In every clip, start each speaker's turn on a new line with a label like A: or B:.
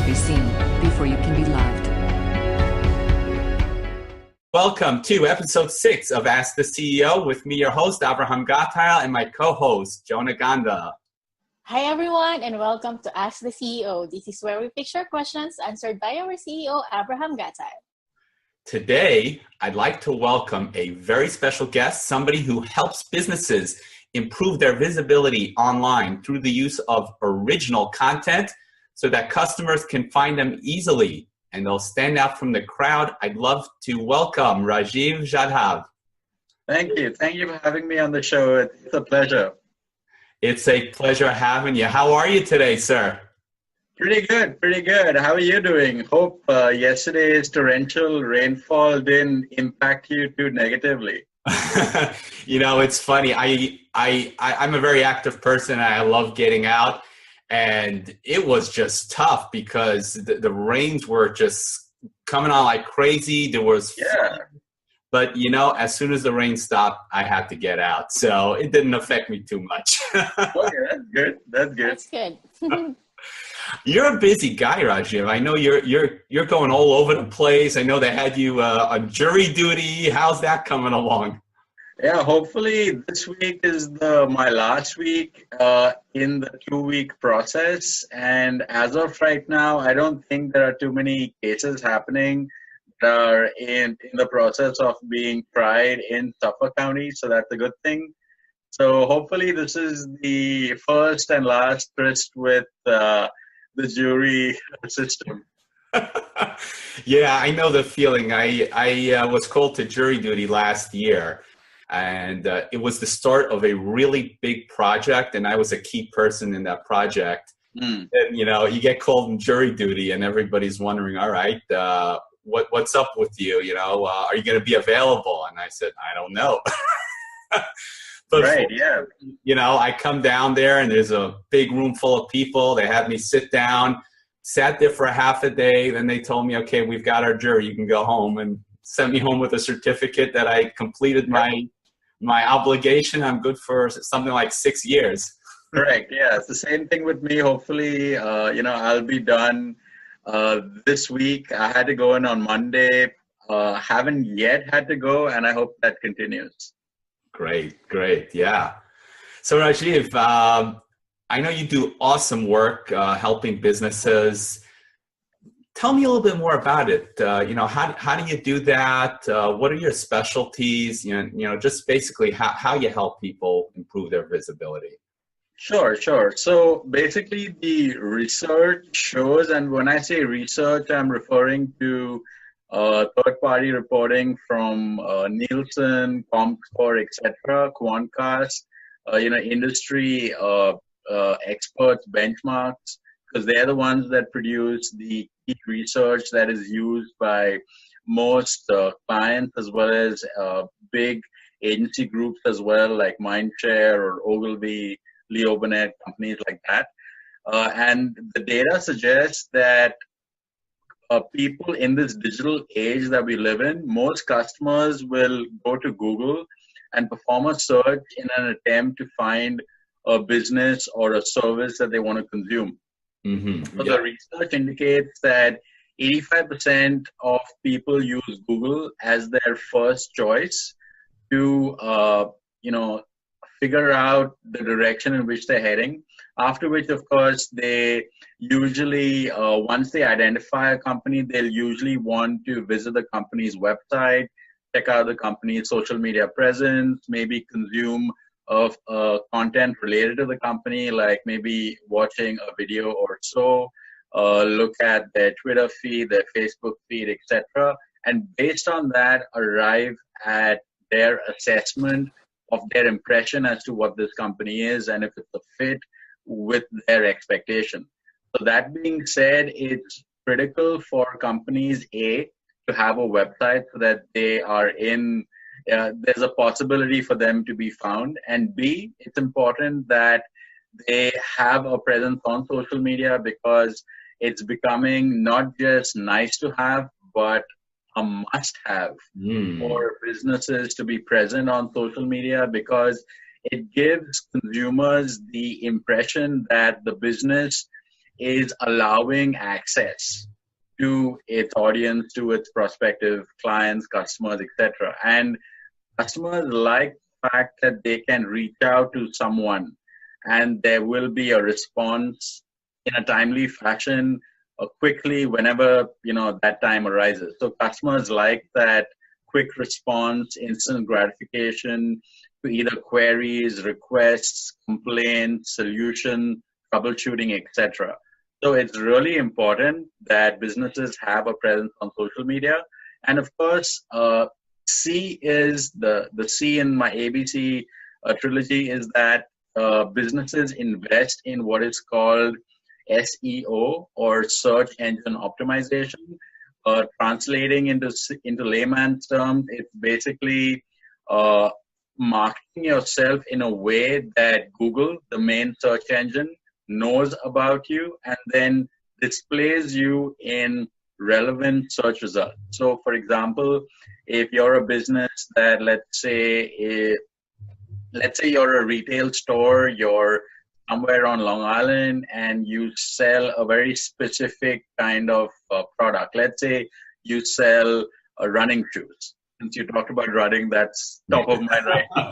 A: be seen before you can be loved.
B: Welcome to episode 6 of Ask the CEO with me, your host, Abraham Gatail, and my co-host, Jonah Ganda.
C: Hi, everyone, and welcome to Ask the CEO. This is where we picture questions answered by our CEO, Abraham Gatail.
B: Today, I'd like to welcome a very special guest, somebody who helps businesses improve their visibility online through the use of original content so that customers can find them easily and they'll stand out from the crowd. I'd love to welcome Rajiv Jadhav.
D: Thank you. Thank you for having me on the show. It's a pleasure.
B: It's a pleasure having you. How are you today, sir?
D: Pretty good. Pretty good. How are you doing? Hope yesterday's torrential rainfall didn't impact you too negatively.
B: You know, it's funny. I'm a very active person. I love getting out. And it was just tough because the rains were just coming on like crazy. There was but, you know, as soon as the rain stopped, I had to get out. So it didn't affect me too much.
D: Okay, that's good. That's good.
C: That's good.
B: You're a busy guy, Rajiv. I know you're going all over the place. I know they had you on jury duty. How's that coming along?
D: Yeah, hopefully this week is my last week in the 2-week process. And as of right now, I don't think there are too many cases happening that are in the process of being tried in Suffolk County. So that's a good thing. So hopefully this is the first and last tryst with the jury system.
B: Yeah, I know the feeling. I was called to jury duty last year. And it was the start of a really big project, and I was a key person in that project. And, you know, you get called in jury duty, and everybody's wondering, all right, what's up with you? You know, are you going to be available? And I said, I don't know. But
D: right, yeah.
B: You know, I come down there, and there's a big room full of people. They had me sit down, sat there for a half a day. Then they told me, okay, we've got our jury. You can go home, and sent me home with a certificate that I completed my obligation. I'm good for something like 6 years.
D: Correct. Yeah, it's the same thing with me. Hopefully, you know, I'll be done this week. I had to go in on Monday. Haven't yet had to go, and I hope that continues.
B: Great. Yeah. So Rajiv, I know you do awesome work helping businesses. Tell me a little bit more about it. You know, how do you do that? What are your specialties? You know, just basically how you help people improve their visibility.
D: Sure. So basically the research shows, and when I say research, I'm referring to third-party reporting from Nielsen, ComScore, etc., Quantcast, you know, industry experts, benchmarks, because they're the ones that produce the key research that is used by most clients, as well as big agency groups as well, like Mindshare or Ogilvy, Leo Burnett, companies like that. And the data suggests that people in this digital age that we live in, most customers will go to Google and perform a search in an attempt to find a business or a service that they want to consume. So the research indicates that 85% of people use Google as their first choice to, you know, figure out the direction in which they're heading. After which, of course, they usually, once they identify a company, they'll usually want to visit the company's website, check out the company's social media presence, maybe consume of content related to the company, like maybe watching a video or so, look at their Twitter feed, their Facebook feed, etc. And based on that, arrive at their assessment of their impression as to what this company is and if it's a fit with their expectation. So that being said, it's critical for companies, A, to have a website so that they are in there's a possibility for them to be found. And B, it's important that they have a presence on social media because it's becoming not just nice to have, but a must-have for businesses to be present on social media, because it gives consumers the impression that the business is allowing access to its audience, to its prospective clients, customers, etc. And customers like the fact that they can reach out to someone and there will be a response in a timely fashion quickly whenever that time arises. So customers like that quick response, instant gratification to either queries, requests, complaints, solution, troubleshooting, etc. So it's really important that businesses have a presence on social media. And of course, C is the C in my ABC trilogy is that businesses invest in what is called SEO, or search engine optimization. Translating into layman's terms, it's basically marketing yourself in a way that Google, the main search engine, knows about you and then displays you in relevant search results. So, for example, if you're a business that, let's say you're a retail store, you're somewhere on Long Island and you sell a very specific kind of product. Let's say you sell running shoes. Since you talked about running, that's top of mind right now.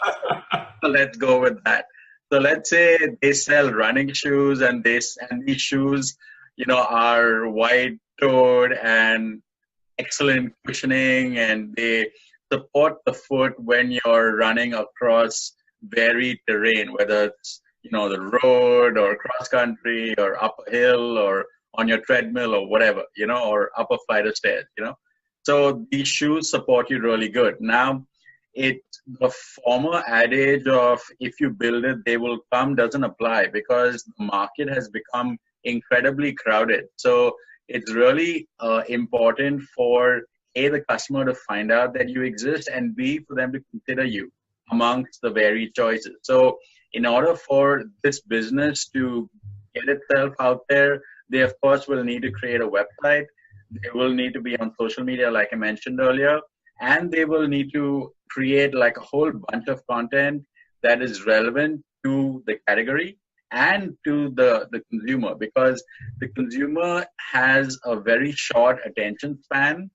D: So let's go with that. So let's say they sell running shoes and these shoes, are wide-toed and excellent cushioning, and they support the foot when you're running across varied terrain, whether it's the road or cross country or up a hill or on your treadmill or whatever, or up a flight of stairs, So these shoes support you really good. Now, the former adage of if you build it, they will come doesn't apply because the market has become incredibly crowded. So it's really important for A, the customer to find out that you exist, and B, for them to consider you amongst the varied choices. So in order for this business to get itself out there, they of course will need to create a website. They will need to be on social media, like I mentioned earlier, and they will need to create like a whole bunch of content that is relevant to the category and to the consumer, because the consumer has a very short attention span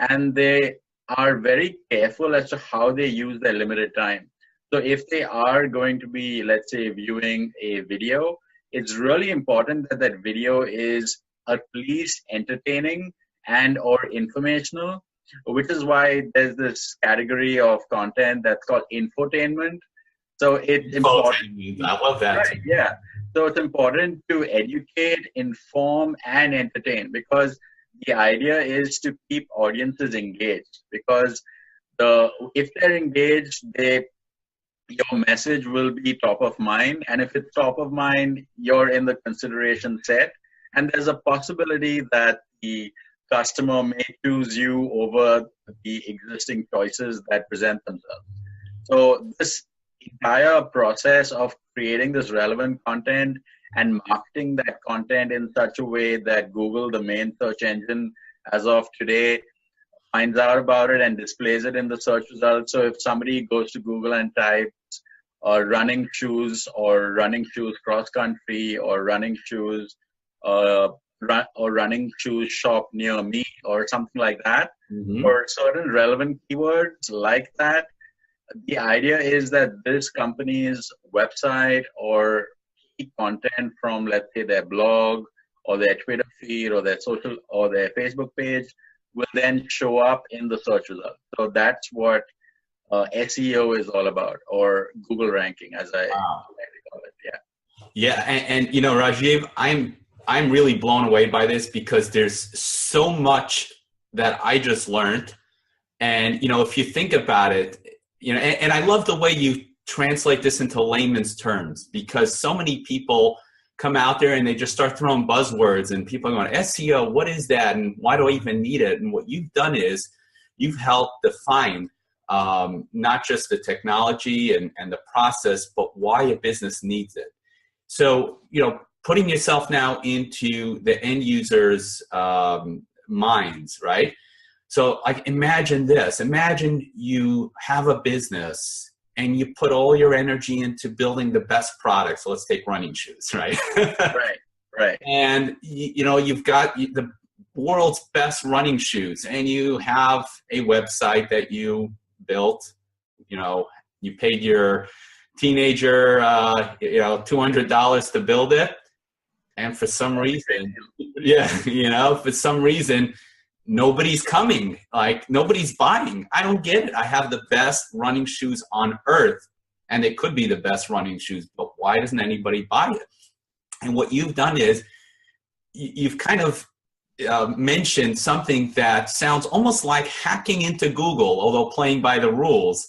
D: and they are very careful as to how they use their limited time. So if they are going to be, let's say, viewing a video, it's really important that that video is at least entertaining and or informational, which is why there's this category of content that's called infotainment. So it's important.
B: I love that.
D: Right, yeah. So it's important to educate, inform, and entertain, because the idea is to keep audiences engaged. Because if they're engaged, your message will be top of mind, and if it's top of mind, you're in the consideration set, and there's a possibility that the customer may choose you over the existing choices that present themselves. So this entire process of creating this relevant content and marketing that content in such a way that Google, the main search engine, as of today, finds out about it and displays it in the search results. So if somebody goes to Google and types running shoes or running shoes cross country or running shoes running shoes shop near me or something like that, or certain relevant keywords like that, the idea is that this company's website or key content from, let's say, their blog or their Twitter feed or their social or their Facebook page will then show up in the search results. So that's what SEO is all about, or Google ranking, as I like to call it. Yeah.
B: Yeah, and Rajiv, I'm really blown away by this because there's so much that I just learned, and if you think about it, and I love the way you translate this into layman's terms, because so many people come out there and they just start throwing buzzwords and people are going, SEO, what is that? And why do I even need it? And what you've done is you've helped define not just the technology and the process, but why a business needs it. So, putting yourself now into the end user's minds, right? So imagine this. Imagine you have a business and you put all your energy into building the best products. So let's take running shoes, right?
D: Right.
B: And you've got the world's best running shoes, and you have a website that you built. You paid your teenager $200 to build it, and for some reason, nobody's coming. Like, nobody's buying. I don't get it. I have the best running shoes on earth, and they could be the best running shoes, but why doesn't anybody buy it? And what you've done is you've kind of mentioned something that sounds almost like hacking into Google, although playing by the rules,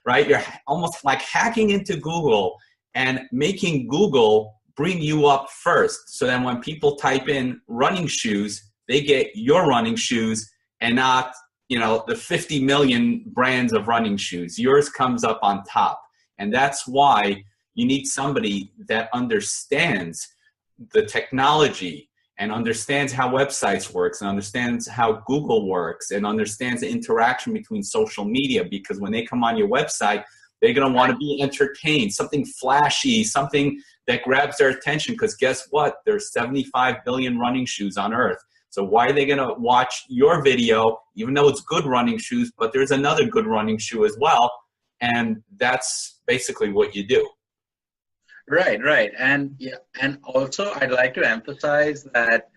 B: right? You're almost like hacking into Google and making Google bring you up first. So then when people type in running shoes, they get your running shoes and not, the 50 million brands of running shoes. Yours comes up on top. And that's why you need somebody that understands the technology and understands how websites works and understands how Google works and understands the interaction between social media, because when they come on your website, they're going to want to be entertained, something flashy, something that grabs their attention, because guess what? There's 75 billion running shoes on earth. So why are they going to watch your video, even though it's good running shoes, but there's another good running shoe as well? And that's basically what you do.
D: Right. And also I'd like to emphasize that,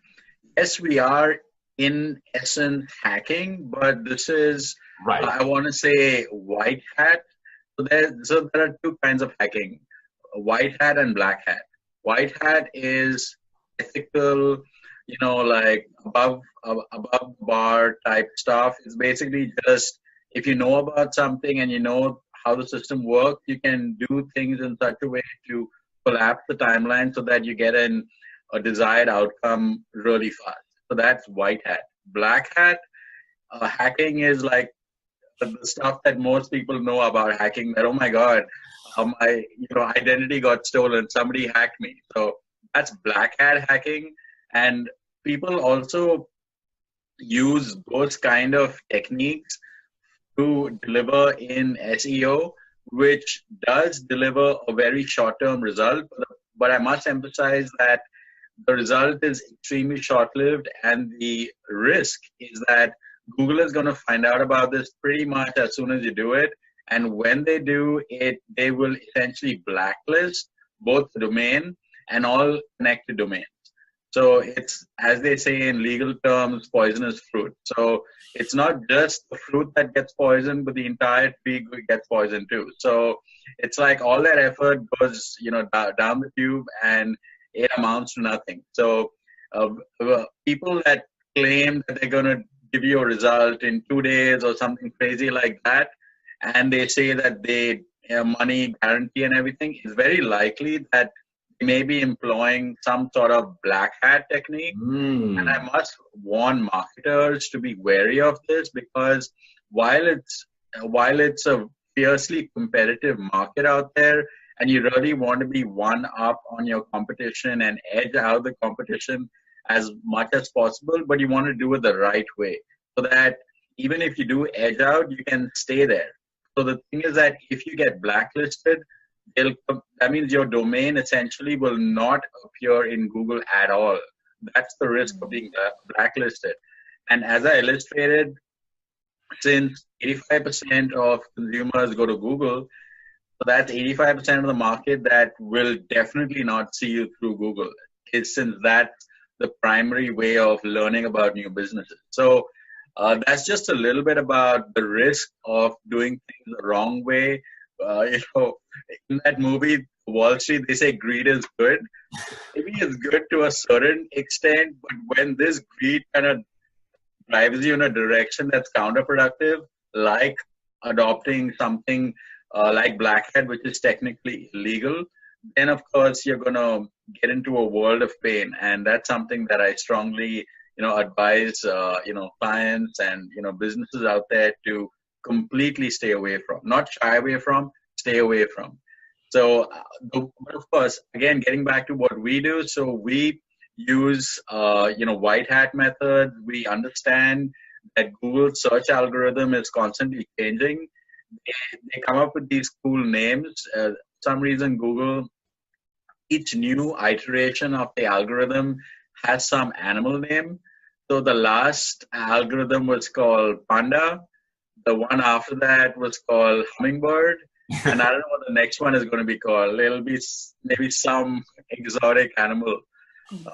D: yes, we are in essence hacking, but this is,
B: right.
D: I want to say, white hat. So there are two kinds of hacking, white hat and black hat. White hat is ethical, like above bar type stuff. It's basically just, if you know about something and you know how the system works, you can do things in such a way to collapse the timeline so that you get a desired outcome really fast. So that's white hat. Black hat, hacking is like the stuff that most people know about hacking, that, oh my God, my identity got stolen, somebody hacked me. So that's black hat hacking. And people also use those kind of techniques to deliver in SEO, which does deliver a very short-term result. But I must emphasize that the result is extremely short-lived, and the risk is that Google is going to find out about this pretty much as soon as you do it. And when they do it, they will essentially blacklist both the domain and all connected domains. So it's, as they say in legal terms, poisonous fruit. So it's not just the fruit that gets poisoned, but the entire tree gets poisoned too. So it's like all that effort goes, down the tube, and it amounts to nothing. So people that claim that they're going to give you a result in 2 days or something crazy like that, and they say that they money guarantee and everything, it's very likely that may be employing some sort of black hat technique. And I must warn marketers to be wary of this, because while it's a fiercely competitive market out there, and you really want to be one up on your competition and edge out the competition as much as possible, but you want to do it the right way, so that even if you do edge out, you can stay there. So the thing is that if you get blacklisted, that means your domain essentially will not appear in Google at all. That's the risk of being blacklisted. And as I illustrated, since 85% of consumers go to Google, so that's 85% of the market that will definitely not see you through Google, since that's the primary way of learning about new businesses. So that's just a little bit about the risk of doing things the wrong way. In that movie, Wall Street, they say greed is good. Maybe it's good to a certain extent, but when this greed kind of drives you in a direction that's counterproductive, like adopting something like black hat, which is technically illegal, then of course you're going to get into a world of pain. And that's something that I strongly, advise, clients and, businesses out there to completely stay away from, not shy away from, stay away from. So, of course, again, getting back to what we do, so we use, white hat method. We understand that Google's search algorithm is constantly changing. They come up with these cool names. For some reason, Google each new iteration of the algorithm has some animal name. So the last algorithm was called Panda. The one after that was called Hummingbird. And I don't know what the next one is going to be called. It'll be maybe some exotic animal.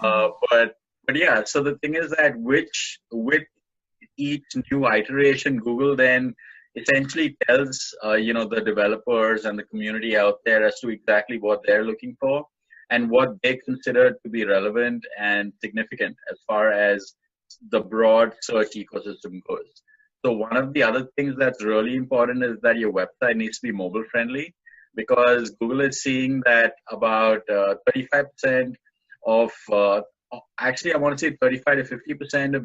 D: But yeah, so the thing is that with each new iteration, Google then essentially tells the developers and the community out there as to exactly what they're looking for and what they consider to be relevant and significant as far as the broad search ecosystem goes. So one of the other things that's really important is that your website needs to be mobile friendly, because Google is seeing that about 35% of actually, I want to say 35 to 50% of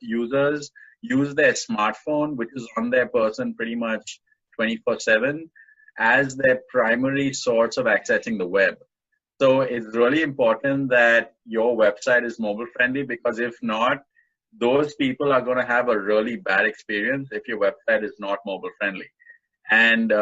D: users use their smartphone, which is on their person pretty much 24/7, as their primary source of accessing the web. So it's really important that your website is mobile friendly, because if not, those people are going to have a really bad experience if your website is not mobile friendly. And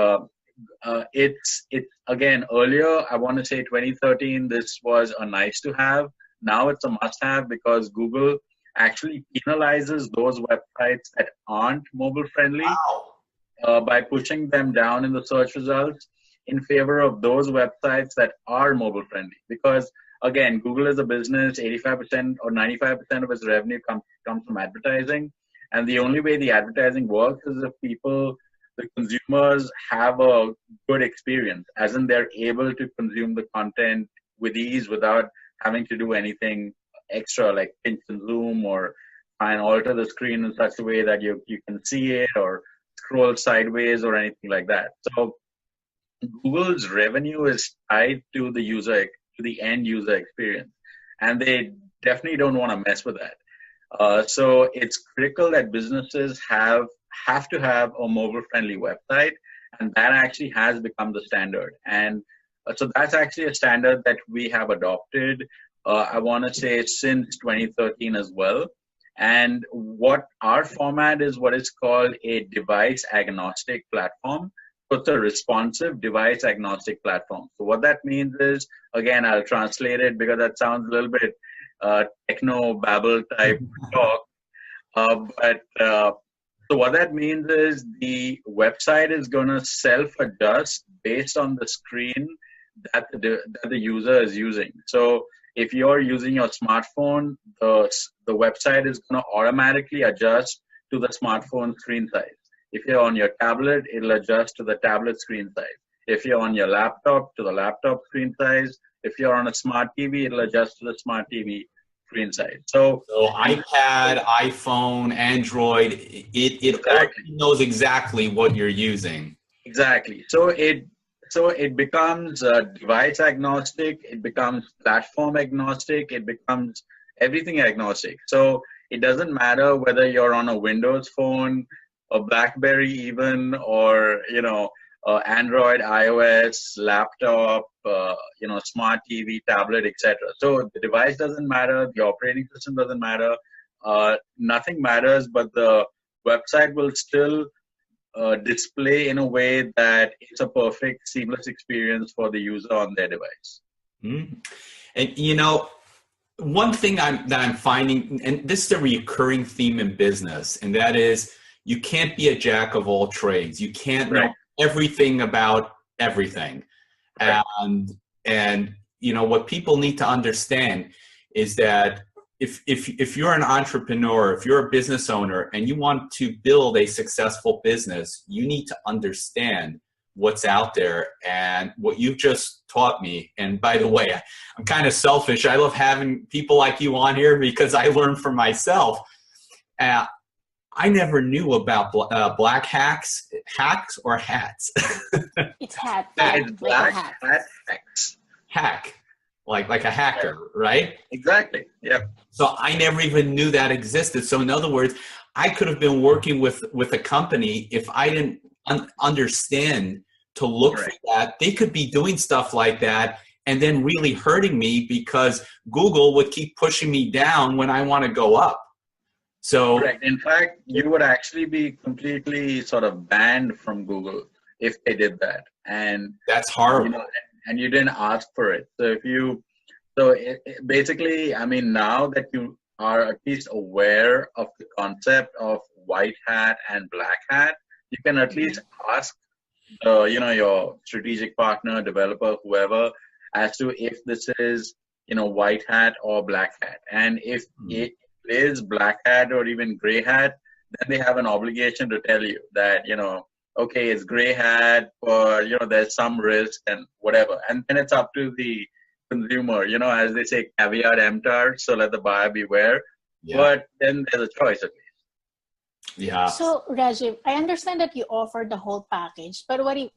D: it's again, earlier, I want to say 2013, this was a nice to have. Now it's a must have, because Google actually penalizes those websites that aren't mobile friendly.
B: Wow.
D: By pushing them down in the search results in favor of those websites that are mobile friendly. Because again, Google is a business, 85% or 95% of its revenue comes from advertising. And the only way the advertising works is if the consumers have a good experience, as in they're able to consume the content with ease without having to do anything extra like pinch and zoom or try and alter the screen in such a way that you can see it or scroll sideways or anything like that. So Google's revenue is tied to the end user experience, and they definitely don't want to mess with that. So it's critical that businesses have to have a mobile friendly website, and that actually has become the standard. And so that's actually a standard that we have adopted, I want to say, since 2013 as well. And what our format is, what is called a device agnostic platform. So it's a responsive device agnostic platform. So what that means is, again, I'll translate it because that sounds a little bit techno babble type talk. So what that means is the website is going to self-adjust based on the screen that the user is using. So if you're using your smartphone, the website is going to automatically adjust to the smartphone screen size. If you're on your tablet, it'll adjust to the tablet screen size. If you're on your laptop, to the laptop screen size. If you're on a smart TV, it'll adjust to the smart TV screen size. So
B: iPad, iPhone, Android, it
D: exactly
B: knows exactly what you're using.
D: Exactly. So it becomes device agnostic, it becomes platform agnostic, it becomes everything agnostic. So it doesn't matter whether you're on a Windows phone, a BlackBerry even, or Android, iOS, laptop, smart TV, tablet, etc. So the device doesn't matter, the operating system doesn't matter, nothing matters, but the website will still display in a way that it's a perfect seamless experience for the user on their device.
B: Mm-hmm. And one thing that I'm finding, and this is a recurring theme in business, and that is you can't be a jack of all trades. You can't know everything about everything.
D: Right.
B: And what people need to understand is that if you're an entrepreneur, if you're a business owner and you want to build a successful business, you need to understand what's out there. And what you've just taught me, and by the way, I'm kind of selfish. I love having people like you on here because I learn from myself. I never knew about black hacks or hats.
C: It's hat.
D: It's black
C: hat.
D: hacks.
B: Hack, like a hacker, right?
D: Exactly. Yeah.
B: So I never even knew that existed. So in other words, I could have been working with a company if I didn't understand to look for that. They could be doing stuff like that and then really hurting me because Google would keep pushing me down when I want to go up. So
D: correct. In fact, you would actually be completely sort of banned from Google if they did that. And
B: that's horrible.
D: and you didn't ask for it. Basically, I mean, now that you are at least aware of the concept of white hat and black hat, you can at least ask, your strategic partner, developer, whoever, as to if this is, white hat or black hat. And if it is black hat or even gray hat, then they have an obligation to tell you that, okay, it's gray hat, or, there's some risk and whatever. And then it's up to the consumer, as they say, caveat emptor, so let the buyer beware. Yeah. But then there's a choice at least.
B: Yeah.
C: So, Rajiv, I understand that you offer the whole package, but what if,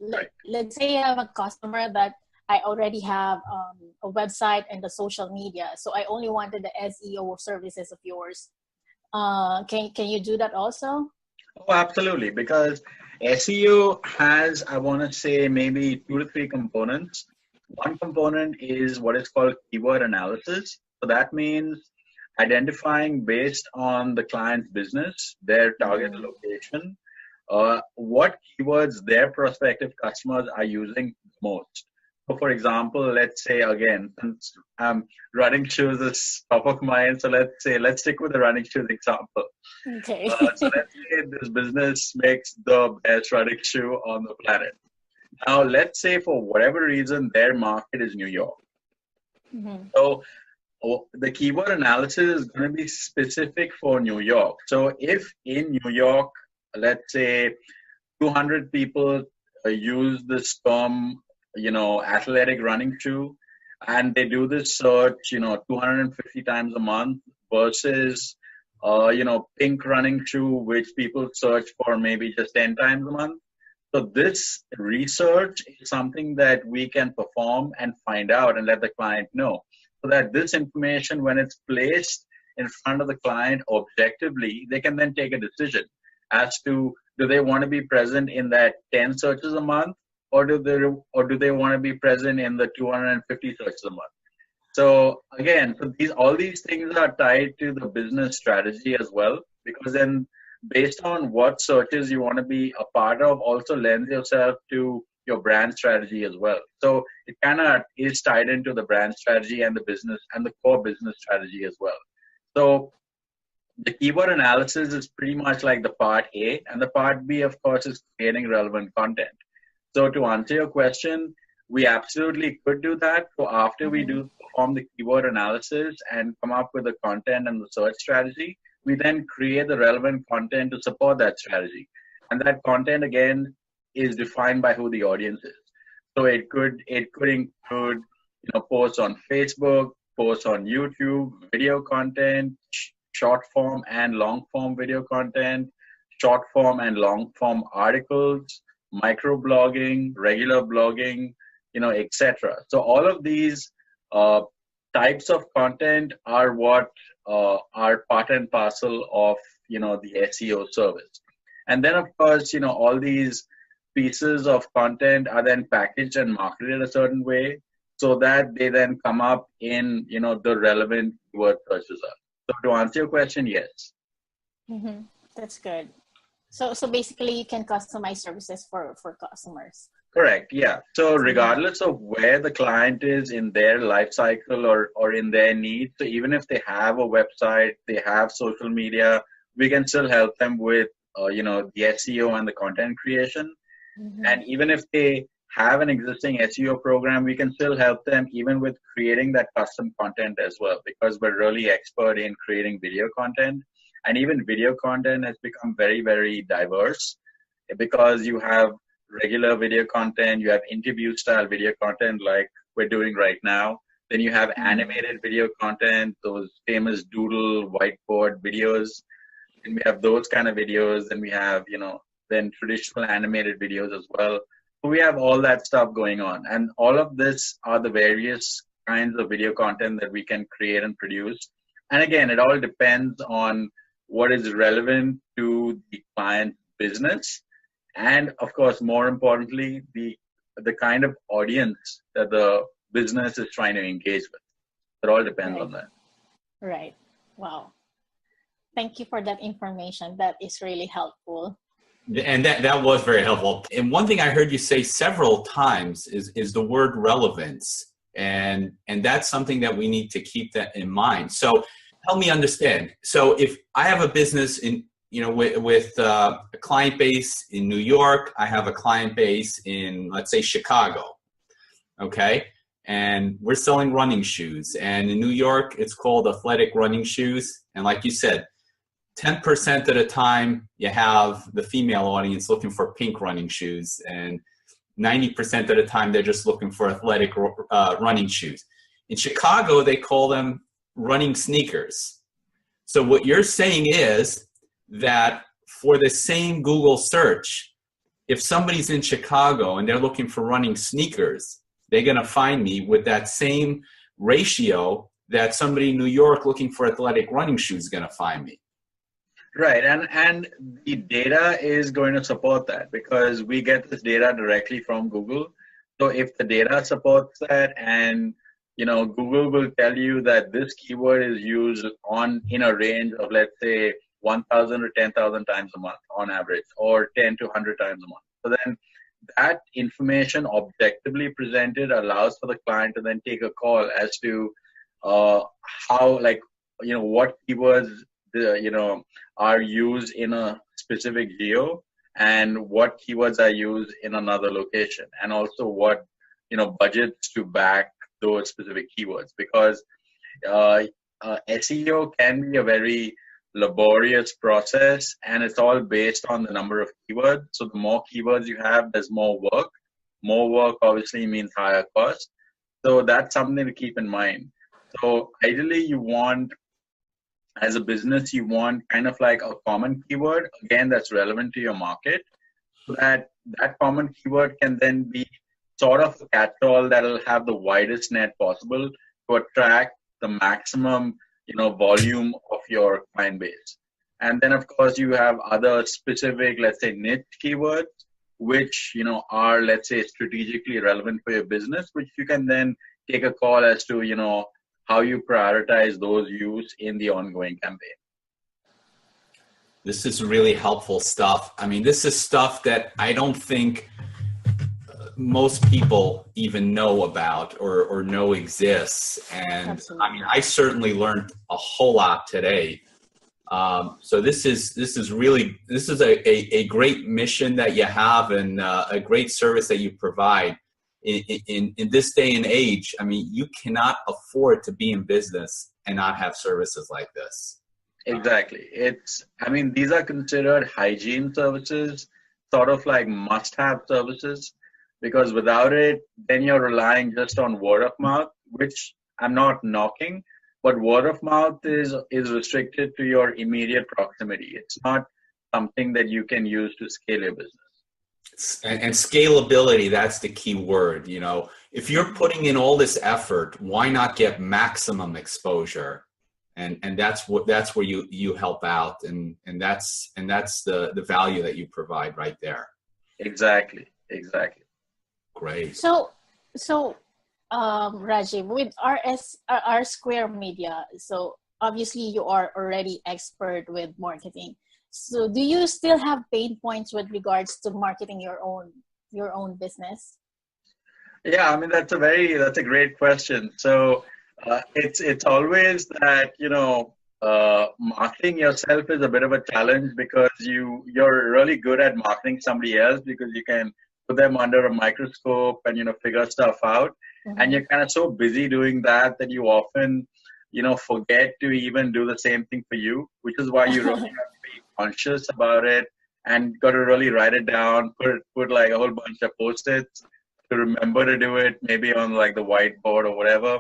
C: let's say I have a customer that I already have a website and the social media, so I only wanted the SEO services of yours. Can you do that also?
D: Oh, absolutely, because SEO has, I want to say, maybe 2 to 3 components. One component is what is called keyword analysis. So that means identifying, based on the client's business, their target location, what keywords their prospective customers are using most. So for example, let's say, again, since running shoes is top of mind, so let's stick with the running shoes example.
C: Okay.
D: So let's say this business makes the best running shoe on the planet. Now, let's say for whatever reason, their market is New York. So the keyword analysis is going to be specific for New York. So if in New York, let's say 200 people use this term, athletic running shoe, and they do this search, 250 times a month versus, pink running shoe, which people search for maybe just 10 times a month. So this research is something that we can perform and find out and let the client know, so that this information, when it's placed in front of the client objectively, they can then take a decision as to, do they want to be present in that 10 searches a month, or do they want to be present in the 250 searches a month? So again, all these things are tied to the business strategy as well, because then based on what searches you want to be a part of also lends yourself to your brand strategy as well. So it kind of is tied into the brand strategy and the business and the core business strategy as well. So the keyword analysis is pretty much like the part A, and the part B, of course, is creating relevant content. So to answer your question, we absolutely could do that. So after we do perform the keyword analysis and come up with the content and the search strategy, we then create the relevant content to support that strategy. And that content, again, is defined by who the audience is. So it could include, posts on Facebook, posts on YouTube, video content, short form and long form video content, short form and long form articles, microblogging, regular blogging, etc. So all of these types of content are what are part and parcel of, the SEO service. And then, of course, all these pieces of content are then packaged and marketed a certain way so that they then come up in, the relevant keyword search results. So to answer your question, yes.
C: That's good. So basically, you can customize services for customers.
D: Correct. Yeah. So regardless of where the client is in their life cycle or in their needs, so even if they have a website, they have social media, we can still help them with, the SEO and the content creation. And even if they have an existing SEO program, we can still help them even with creating that custom content as well, because we're really expert in creating video content. And even video content has become very, very diverse, because you have regular video content, you have interview style video content like we're doing right now. Then you have animated video content, those famous doodle whiteboard videos. And we have those kind of videos. And we have, then traditional animated videos as well. So we have all that stuff going on. And all of this are the various kinds of video content that we can create and produce. And again, it all depends on what is relevant to the client's business. And of course, more importantly, the kind of audience that the business is trying to engage with. It all depends on that.
C: Right. Wow. Thank you for that information. That is really helpful.
B: And that was very helpful. And one thing I heard you say several times is the word relevance. And that's something that we need to keep that in mind. So help me understand. So if I have a business with a client base in New York, I have a client base in, let's say, Chicago. Okay. And we're selling running shoes. And in New York, it's called athletic running shoes. And like you said, 10% of the time you have the female audience looking for pink running shoes, and 90% of the time they're just looking for athletic running shoes. In Chicago, they call them running sneakers. So what you're saying is that for the same Google search, if somebody's in Chicago and they're looking for running sneakers, they're going to find me with that same ratio that somebody in New York looking for athletic running shoes is going to find me.
D: Right, and the data is going to support that because we get this data directly from Google. So if the data supports that, and Google will tell you that this keyword is used in a range of, let's say, 1,000 or 10,000 times a month on average, or 10 to 100 times a month. So then that information objectively presented allows for the client to then take a call as to how, what keywords are used in a specific geo, and what keywords are used in another location, and also what budgets to back those specific keywords, because SEO can be a very laborious process, and it's all based on the number of keywords. So the more keywords you have, there's more work. More work obviously means higher cost. So that's something to keep in mind. So ideally as a business, you want kind of like a common keyword, again, that's relevant to your market. So that common keyword can then be sort of a catch-all that'll have the widest net possible to attract the maximum, volume of your client base. And then, of course, you have other specific, let's say, niche keywords, which, are, let's say, strategically relevant for your business, which you can then take a call as to, how you prioritize those use in the ongoing campaign.
B: This is really helpful stuff. I mean, this is stuff that I don't think most people even know about or know exists. And
C: Absolutely.
B: I mean, I certainly learned a whole lot today. So this is a great mission that you have, and a great service that you provide. In this day and age, I mean, you cannot afford to be in business and not have services like this.
D: Exactly. These are considered hygiene services, sort of like must-have services, because without it, then you're relying just on word of mouth, which I'm not knocking, but word of mouth is restricted to your immediate proximity. It's not something that you can use to scale your business.
B: And scalability, that's the key word. If you're putting in all this effort, why not get maximum exposure? And that's where you help out, and that's the value that you provide right there.
D: Exactly.
B: Great.
C: So Rajiv, with RSquare Media, so obviously you are already expert with marketing. So do you still have pain points with regards to marketing your own business?
D: Yeah, that's a great question. So it's always that marketing yourself is a bit of a challenge, because you're really good at marketing somebody else because you can put them under a microscope and figure stuff out. Mm-hmm. And you're kind of so busy doing that you often forget to even do the same thing for you, which is why you really have to be conscious about it and got to really write it down, put like a whole bunch of Post-its to remember to do it, maybe on like the whiteboard or whatever.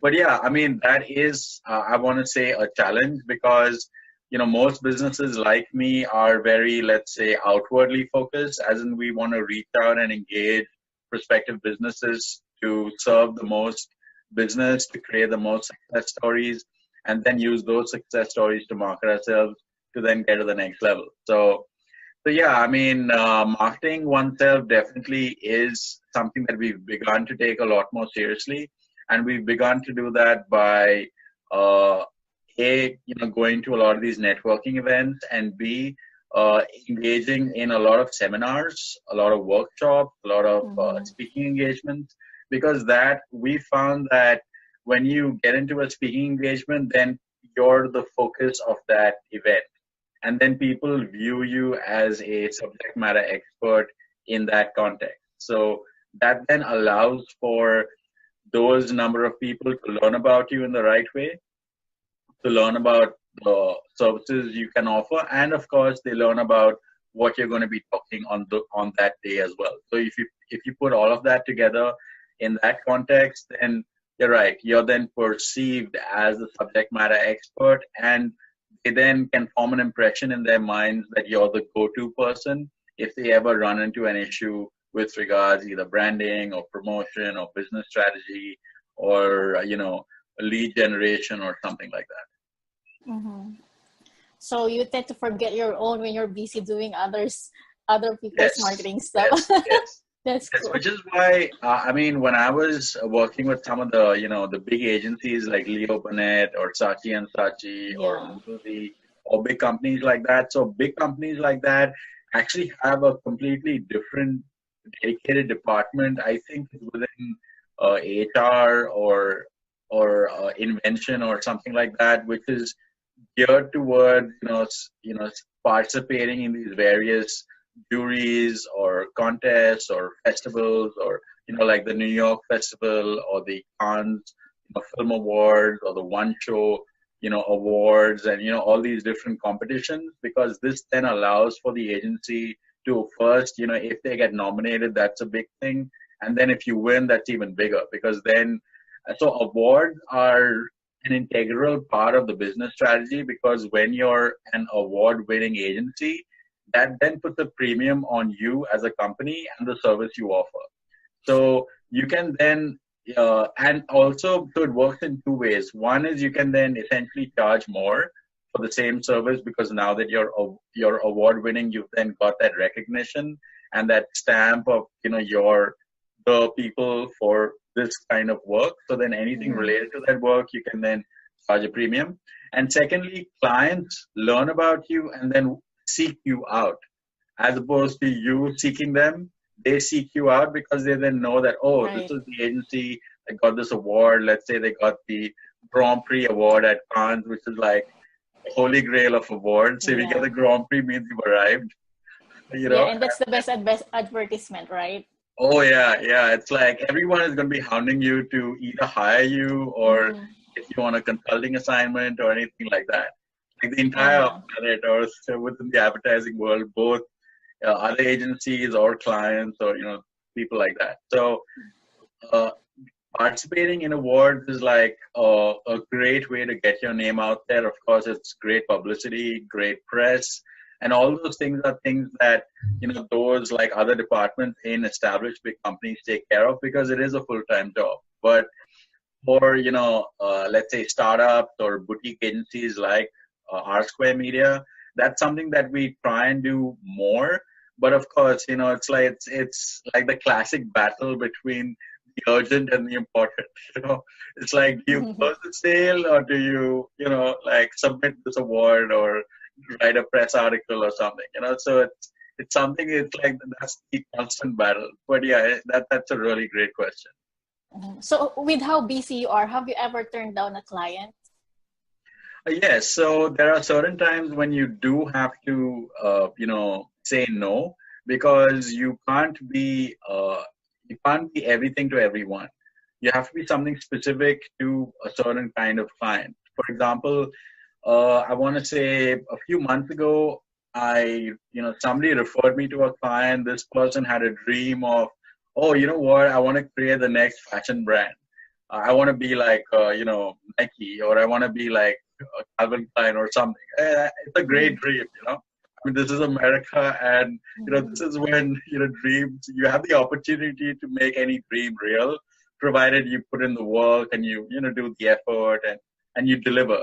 D: But yeah, that is, I want to say, a challenge, because, most businesses like me are very, let's say, outwardly focused, as in we want to reach out and engage prospective businesses to serve the most business, to create the most success stories, and then use those success stories to market ourselves to then get to the next level. So yeah, marketing oneself definitely is something that we've begun to take a lot more seriously. And we've begun to do that by, going to a lot of these networking events, and B, engaging in a lot of seminars, a lot of workshops, a lot of speaking engagements, because that we found that when you get into a speaking engagement, then you're the focus of that event. And then people view you as a subject matter expert in that context. So that then allows for those number of people to learn about you in the right way, to learn about the services you can offer, and of course they learn about what you're going to be talking on that day as well. So if you put all of that together in that context, then you're right, you're then perceived as the subject matter expert, and they then can form an impression in their minds that you're the go-to person if they ever run into an issue with regards either branding or promotion or business strategy or lead generation or something like that.
C: So you tend to forget your own when you're busy doing other people's marketing stuff.
D: Yes.
C: That's cool.
D: Which is why when I was working with some of the big agencies like Leo Burnett or Saatchi and Saatchi or big companies like that. So big companies like that actually have a completely different dedicated department. I think within HR or invention or something like that, which is geared toward participating in these various juries or contests or festivals, or like the New York Festival or the Cannes Film Awards or the One Show awards, and all these different competitions, because this then allows for the agency to first, if they get nominated, that's a big thing, and then if you win, that's even bigger, because then so awards are an integral part of the business strategy, because when you're an award-winning agency, that then puts a premium on you as a company and the service you offer. So you can then, and also, so it works in two ways. One is you can then essentially charge more for the same service, because now that you're award-winning, you've then got that recognition and that stamp of, you're the people for this kind of work. So then anything related to that work, you can then charge a premium. And secondly, clients learn about you and then seek you out, as opposed to you seeking them. They seek you out because they then know that, this is the agency that got this award. Let's say they got the Grand Prix award at Cannes, which is like the holy grail of awards. So if you get the Grand Prix, means you've arrived.
C: Yeah, and that's the best advertisement, right?
D: Oh yeah. It's like everyone is going to be hounding you to either hire you or if you want a consulting assignment or anything like that. Like the entire planet or within the advertising world, both other agencies or clients or people like that. So participating in awards is like a great way to get your name out there. Of course, it's great publicity, great press, and all those things are things that those like other departments in established big companies take care of, because it is a full-time job. But for let's say startups or boutique agencies like RSquare Media, that's something that we try and do more. But of course, it's like the classic battle between the urgent and the important. It's like, do you close the sale, or do you like submit this award or write a press article or something? So it's something. It's like that's the constant battle. But yeah, that's a really great question.
C: So with how busy you are, have you ever turned down a client?
D: Yes. So there are certain times when you do have to, say no, because you can't be everything to everyone. You have to be something specific to a certain kind of client. For example, I want to say a few months ago, somebody referred me to a client. This person had a dream of, I want to create the next fashion brand. I want to be like, Nike, or I want to be like Calvin Klein or something. It's a great dream, this is America, and this is when dreams. You have the opportunity to make any dream real, provided you put in the work and you do the effort and you deliver.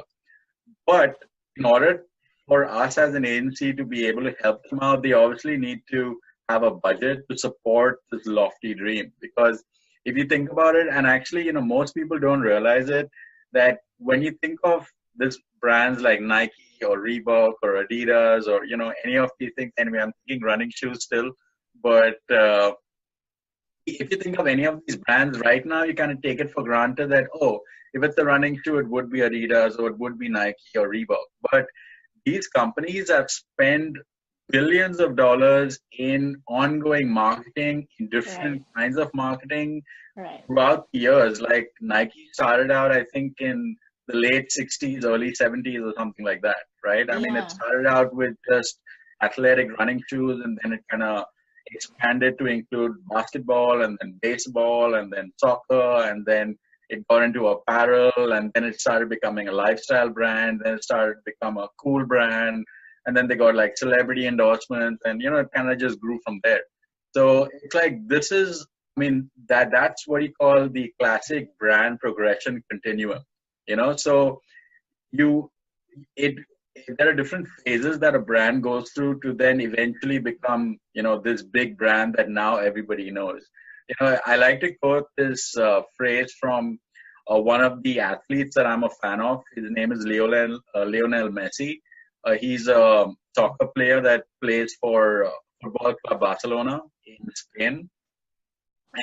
D: But in order for us as an agency to be able to help them out, they obviously need to have a budget to support this lofty dream. Because if you think about it, and actually, most people don't realize it, that when you think of this brands like Nike or Reebok or Adidas or, any of these things. Anyway, I'm thinking running shoes still. But if you think of any of these brands right now, you kind of take it for granted that, if it's a running shoe, it would be Adidas or it would be Nike or Reebok. But these companies have spent billions of dollars in ongoing marketing, in different kinds of marketing throughout the years. Like Nike started out, I think, in the late 60s, early 70s or something like that, right? I mean, it started out with just athletic running shoes, and then it kind of expanded to include basketball and then baseball and then soccer, and then it got into apparel, and then it started becoming a lifestyle brand, then it started to become a cool brand, and then they got like celebrity endorsements, and it kind of just grew from there. So it's like that's what you call the classic brand progression continuum. So there are different phases that a brand goes through to then eventually become, this big brand that now everybody knows. I like to quote this phrase from one of the athletes that I'm a fan of. His name is Lionel Messi. He's a soccer player that plays for Football Club Barcelona in Spain.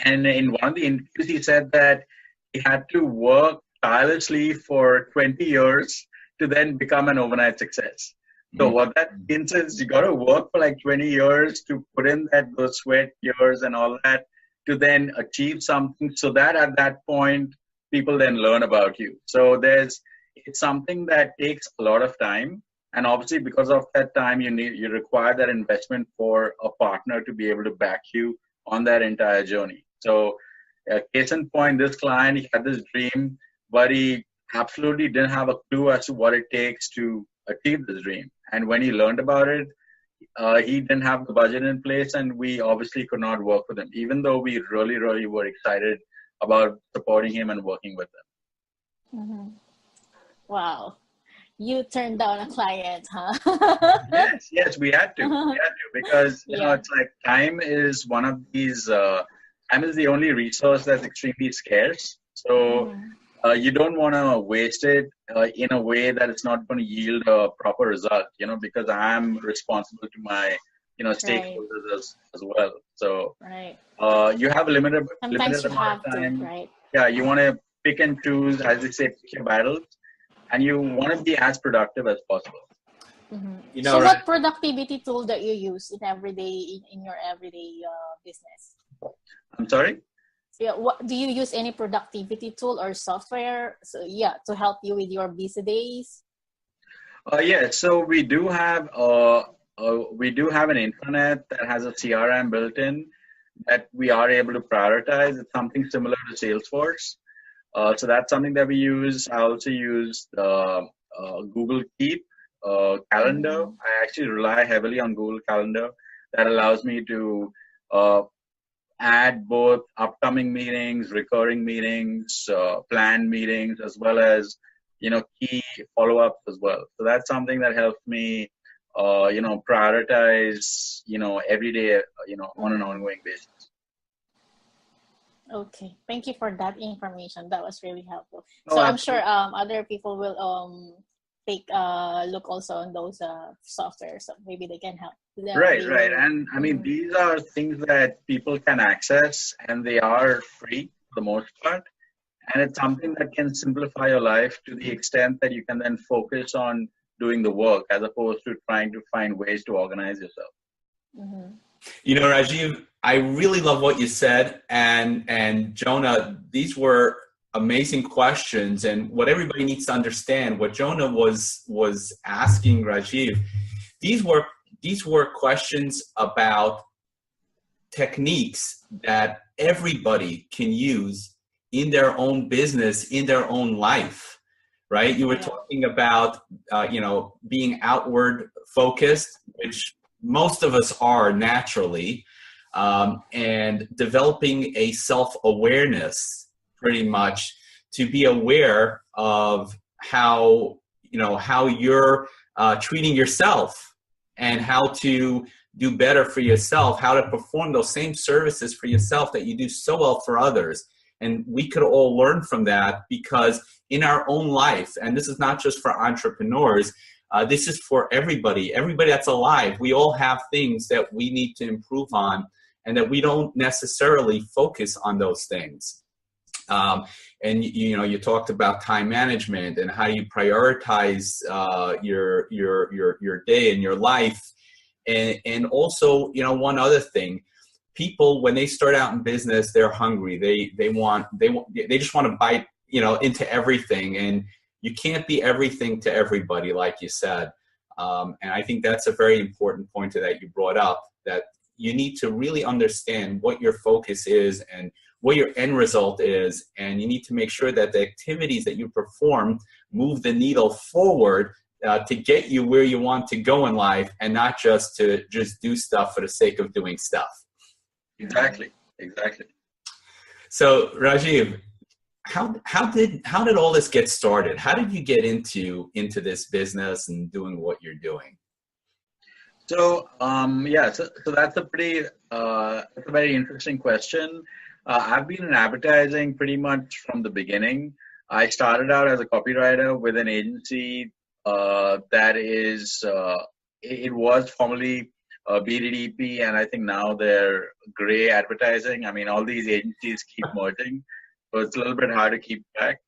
D: And in one of the interviews, he said that he had to work tirelessly for 20 years to then become an overnight success. So what that means is you got to work for like 20 years to put in those sweat years and all that to then achieve something, so that at that point people then learn about you. So it's something that takes a lot of time, and obviously because of that time you require that investment for a partner to be able to back you on that entire journey. So case in point, this client, he had this dream, but he absolutely didn't have a clue as to what it takes to achieve this dream. And when he learned about it, he didn't have the budget in place, and we obviously could not work with him, even though we really, really were excited about supporting him and working with him.
C: Mm-hmm. Wow. You turned down a client, huh?
D: Yes, we had to. We had to, because, it's like time is one of these, time is the only resource that's extremely scarce. So you don't want to waste it in a way that it's not going to yield a proper result, because I'm responsible to my, stakeholders as well. So you have a limited amount of time. Yeah, you want to pick and choose, as they say, pick your battles, and you want to be as productive as possible.
C: Mm-hmm. So what productivity tool that you use in your everyday business?
D: I'm sorry?
C: Yeah, do you use any productivity tool or software? So to help you with your busy days.
D: So we do have an intranet that has a CRM built in that we are able to prioritize. It's something similar to Salesforce. So that's something that we use. I also use Google Keep Calendar. I actually rely heavily on Google Calendar. That allows me to add both upcoming meetings, recurring meetings, planned meetings, as well as, key follow-ups as well. So that's something that helps me, prioritize, every day, on an ongoing basis.
C: Okay. Thank you for that information. That was really helpful. So I'm sure other people will take a look also on those software, so maybe they can help.
D: Right. And I mean, these are things that people can access, and they are free for the most part. And it's something that can simplify your life to the extent that you can then focus on doing the work as opposed to trying to find ways to organize yourself.
C: Mm-hmm.
B: Rajiv, I really love what you said. And Jonah, these were amazing questions. And what everybody needs to understand, what Jonah was asking Rajiv, these were questions about techniques that everybody can use in their own business, in their own life, right? You were talking about, being outward focused, which most of us are naturally, and developing a self-awareness pretty much to be aware of how you're treating yourself and how to do better for yourself, how to perform those same services for yourself that you do so well for others. And we could all learn from that, because in our own life, and this is not just for entrepreneurs, This is for everybody that's alive. We all have things that we need to improve on, and that we don't necessarily focus on those things. And you talked about time management and how you prioritize your day and your life, and also one other thing. People, when they start out in business, they're hungry. They just want to bite into everything, and you can't be everything to everybody, like you said. And I think that's a very important point that you brought up, that you need to really understand what your focus is and what your end result is, and you need to make sure that the activities that you perform move the needle forward to get you where you want to go in life, and not just to do stuff for the sake of doing stuff.
D: Exactly.
B: So Rajiv, how did all this get started? How did you get into this business and doing what you're doing?
D: So so that's a very interesting question. I've been in advertising pretty much from the beginning. I started out as a copywriter with an agency it was formerly BDDP, and I think now they're Gray Advertising. I mean, all these agencies keep merging, so it's a little bit hard to keep track.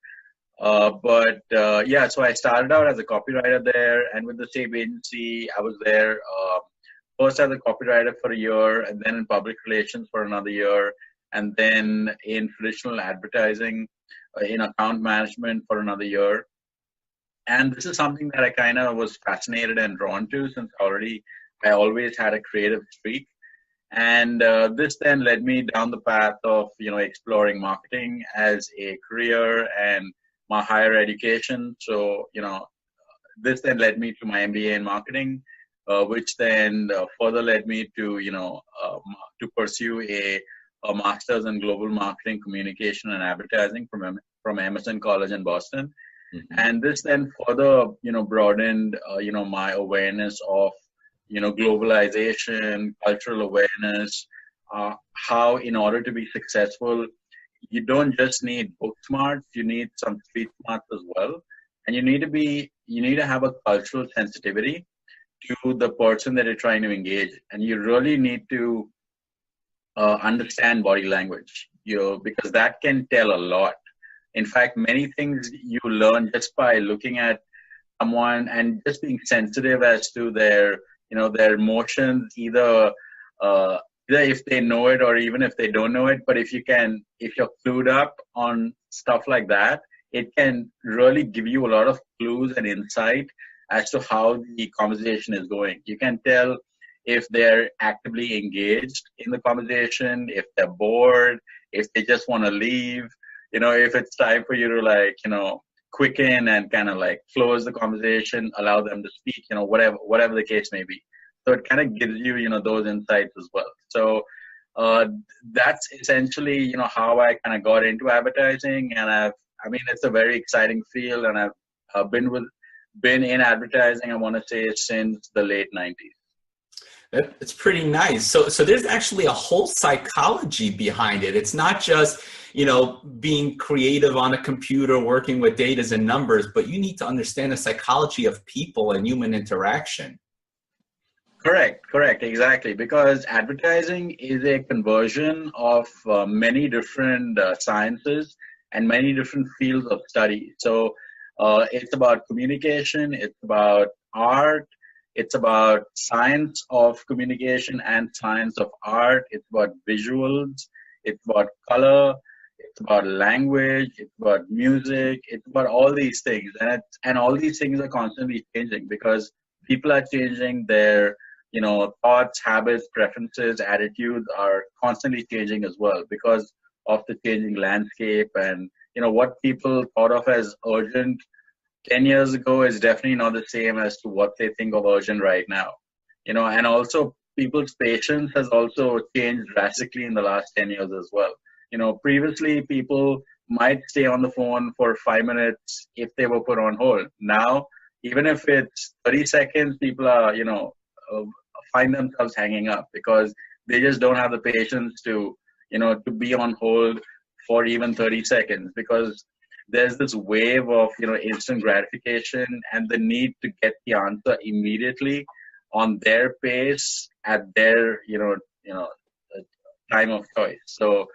D: So I started out as a copywriter there, and with the same agency, I was there first as a copywriter for a year, and then in public relations for another year, and then in traditional advertising, in account management for another year. And this is something that I kind of was fascinated and drawn to, since I always had a creative streak. And this then led me down the path of, exploring marketing as a career and my higher education. So, this then led me to my MBA in marketing, which then further led me to, to pursue a master's in global marketing, communication, and advertising from Emerson College in Boston. Mm-hmm. And this then further, broadened, my awareness of, globalization, cultural awareness, how in order to be successful, you don't just need book smarts, you need some street smarts as well. And you need to have a cultural sensitivity to the person that you're trying to engage. And you really need to understand body language, because that can tell a lot. In fact, many things you learn just by looking at someone and just being sensitive as to their emotions, either if they know it or even if they don't know it. But if you're clued up on stuff like that, it can really give you a lot of clues and insight as to how the conversation is going. You can tell if they're actively engaged in the conversation, if they're bored, if they just want to leave, if it's time for you to quicken and kind of close the conversation, allow them to speak, whatever the case may be. So it kind of gives you, those insights as well. So that's essentially, how I kind of got into advertising. And it's a very exciting field, and I've been in advertising, I want to say, since the late 90s.
B: It's pretty nice. So there's actually a whole psychology behind it. It's not just, being creative on a computer, working with data and numbers, but you need to understand the psychology of people and human interaction.
D: Correct, exactly. Because advertising is a conversion of many different sciences and many different fields of study. So it's about communication, it's about art, it's about science of communication and science of art. It's about visuals. It's about color. It's about language. It's about music. It's about all these things. And all these things are constantly changing because people are changing. Their, thoughts, habits, preferences, attitudes are constantly changing as well because of the changing landscape. And, what people thought of as urgent 10 years ago is definitely not the same as to what they think of urgent right now, and also people's patience has also changed drastically in the last 10 years as well. Previously people might stay on the phone for 5 minutes if they were put on hold. Now, even if it's 30 seconds, people are, find themselves hanging up because they just don't have the patience to, to be on hold for even 30 seconds because there's this wave of, instant gratification and the need to get the answer immediately on their pace at their, time of choice. So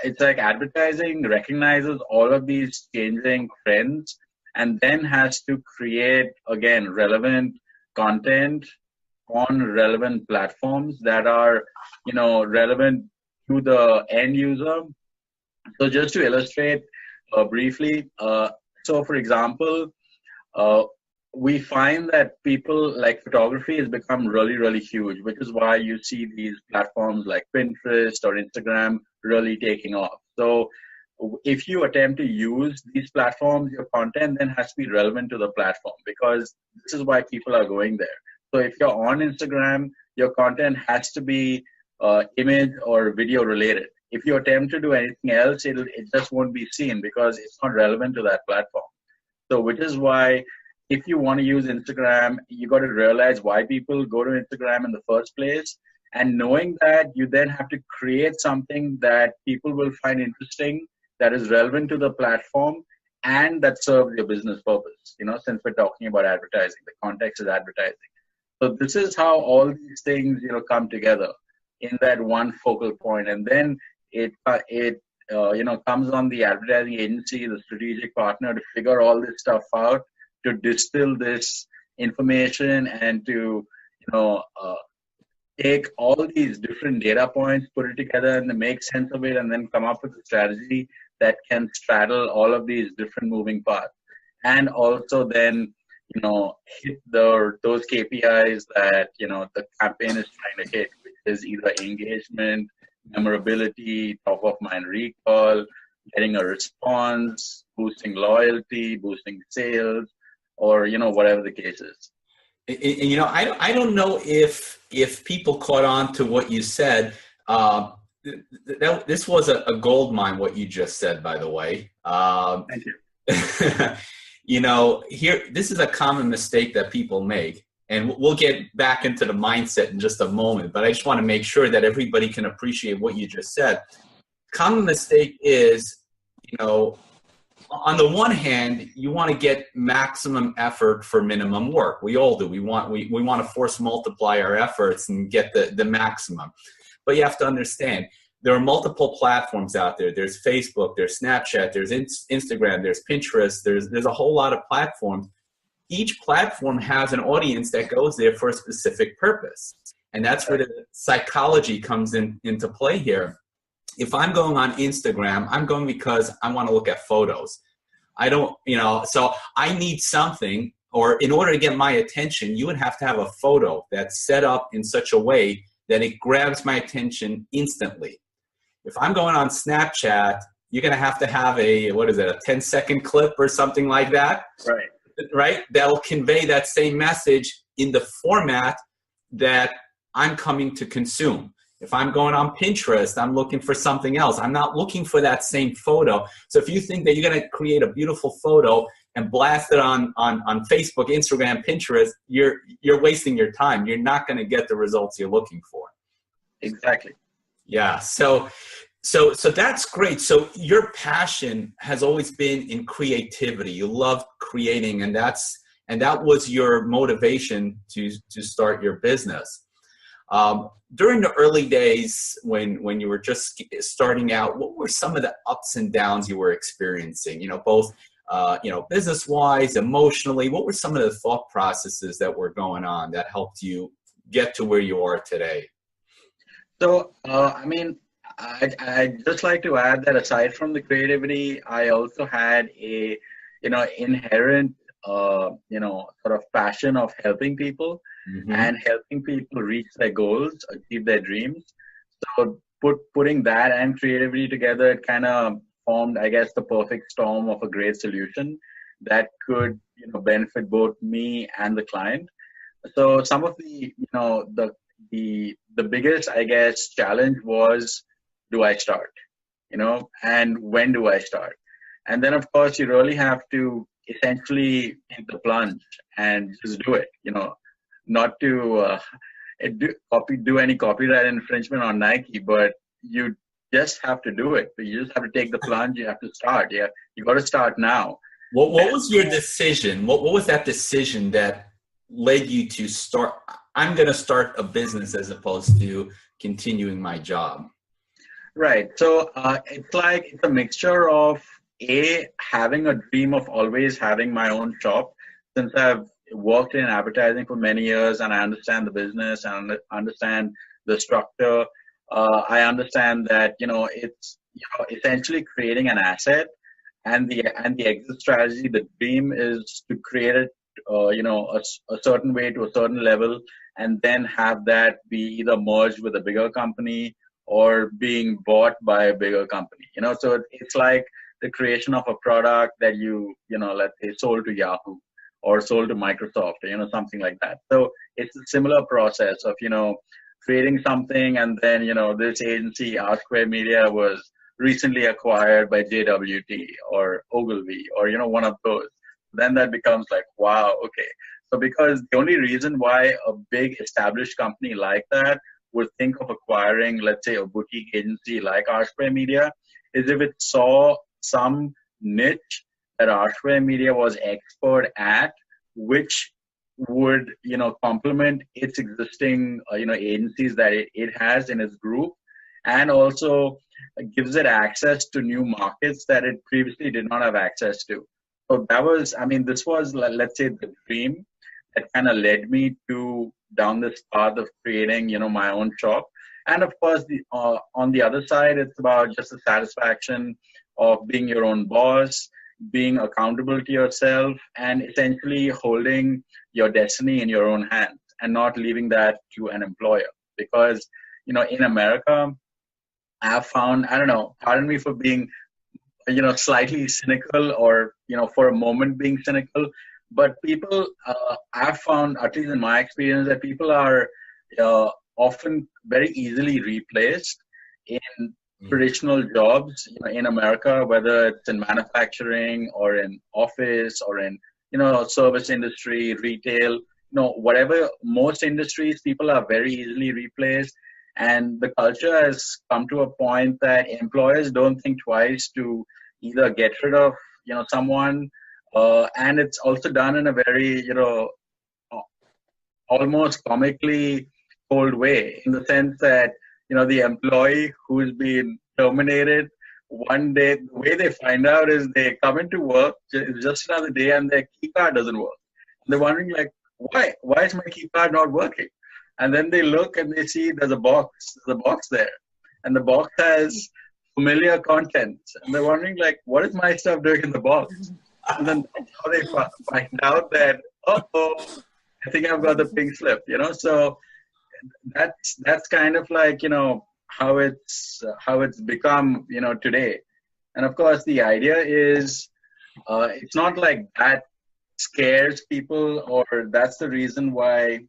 D: it's like advertising recognizes all of these changing trends and then has to create, again, relevant content on relevant platforms that are, relevant to the end user. So just to illustrate briefly, so for example, we find that people like photography has become really, really huge, which is why you see these platforms like Pinterest or Instagram really taking off. So if you attempt to use these platforms, your content then has to be relevant to the platform, because this is why people are going there. So if you're on Instagram, your content has to be image or video related. If you attempt to do anything else, it just won't be seen because it's not relevant to that platform. So which is why if you want to use Instagram, you got to realize why people go to Instagram in the first place. And knowing that, you then have to create something that people will find interesting, that is relevant to the platform, and that serves your business purpose. Since we're talking about advertising, the context is advertising. So this is how all these things, come together in that one focal point. And then it comes on the advertising agency, the strategic partner, to figure all this stuff out, to distill this information and to, take all these different data points, put it together and then make sense of it, and then come up with a strategy that can straddle all of these different moving parts. And also then, hit those KPIs that, the campaign is trying to hit, which is either engagement, memorability, top of mind recall, getting a response, boosting loyalty, boosting sales, or, whatever the case is.
B: And, I don't know if people caught on to what you said. This was a gold mine, what you just said, by the way.
D: Thank you.
B: Here, this is a common mistake that people make. And we'll get back into the mindset in just a moment. But I just want to make sure that everybody can appreciate what you just said. Common mistake is, on the one hand, you want to get maximum effort for minimum work. We all do. We want to force multiply our efforts and get the maximum. But you have to understand, there are multiple platforms out there. There's Facebook, there's Snapchat, there's Instagram, there's Pinterest, there's a whole lot of platforms. Each platform has an audience that goes there for a specific purpose. And that's where the psychology comes into play here. If I'm going on Instagram, I'm going because I want to look at photos. I don't, so I need something, or in order to get my attention, you would have to have a photo that's set up in such a way that it grabs my attention instantly. If I'm going on Snapchat, you're going to have a 10-second clip or something like that. Right? That'll convey that same message in the format that I'm coming to consume. If I'm going on Pinterest, I'm looking for something else. I'm not looking for that same photo. So if you think that you're going to create a beautiful photo and blast it on Facebook, Instagram, Pinterest, you're wasting your time. You're not going to get the results you're looking for.
D: Exactly.
B: Yeah. So that's great. So your passion has always been in creativity. You love creating, and that was your motivation to start your business. During the early days when you were just starting out, what were some of the ups and downs you were experiencing? Both business-wise, emotionally. What were some of the thought processes that were going on that helped you get to where you are today?
D: So, I'd just like to add that aside from the creativity, I also had a, inherent, sort of passion of helping people and helping people reach their goals, achieve their dreams. So putting that and creativity together, it kind of formed, I guess, the perfect storm of a great solution that could, benefit both me and the client. So some of the, the biggest, I guess, challenge was, do I start? And when do I start? And then, of course, you really have to essentially take the plunge and just do it, not to do any copyright infringement on Nike, but you just have to do it. You just have to take the plunge. You have to start. Yeah, you got to start now.
B: What was your decision? What was that decision that led you to start? I'm going to start a business as opposed to continuing my job.
D: Right. So it's a mixture of having a dream of always having my own shop. Since I've worked in advertising for many years and I understand the business and understand the structure, I understand that it's essentially creating an asset, and the exit strategy. The dream is to create it, a certain way to a certain level, and then have that be either merged with a bigger company or being bought by a bigger company. So it's like the creation of a product that let's say sold to Yahoo or sold to Microsoft, something like that. So it's a similar process of, creating something, and then, this agency, RSquare Media, was recently acquired by JWT or Ogilvy or, one of those. Then that becomes like, wow, okay. So because the only reason why a big established company like that would think of acquiring, let's say, a boutique agency like RSquare Media is if it saw some niche that RSquare Media was expert at, which would, complement its existing, agencies that it has in its group, and also gives it access to new markets that it previously did not have access to. So this was, let's say, the dream that kind of led me to down this path of creating, my own shop. And of course, on the other side, it's about just the satisfaction of being your own boss, being accountable to yourself, and essentially holding your destiny in your own hands and not leaving that to an employer. Because, in America, I've found, I don't know, pardon me for being, slightly cynical or, for a moment being cynical, but people, I've found, at least in my experience, that people are often very easily replaced in traditional jobs in America, whether it's in manufacturing or in office or in, service industry, retail, whatever, most industries, people are very easily replaced. And the culture has come to a point that employers don't think twice to either get rid of, someone, and it's also done in a very, almost comically cold way, in the sense that, the employee who's been terminated, one day, the way they find out is they come into work, it's just another day, and their key card doesn't work. And they're wondering, like, why is my key card not working? And then they look and they see there's a box there. And the box has familiar content. And they're wondering, like, what is my stuff doing in the box? And then that's how they find out that, I think I've got the pink slip, So that's kind of like, how it's become, today. And of course, the idea is, it's not like that scares people, or that's the reason why,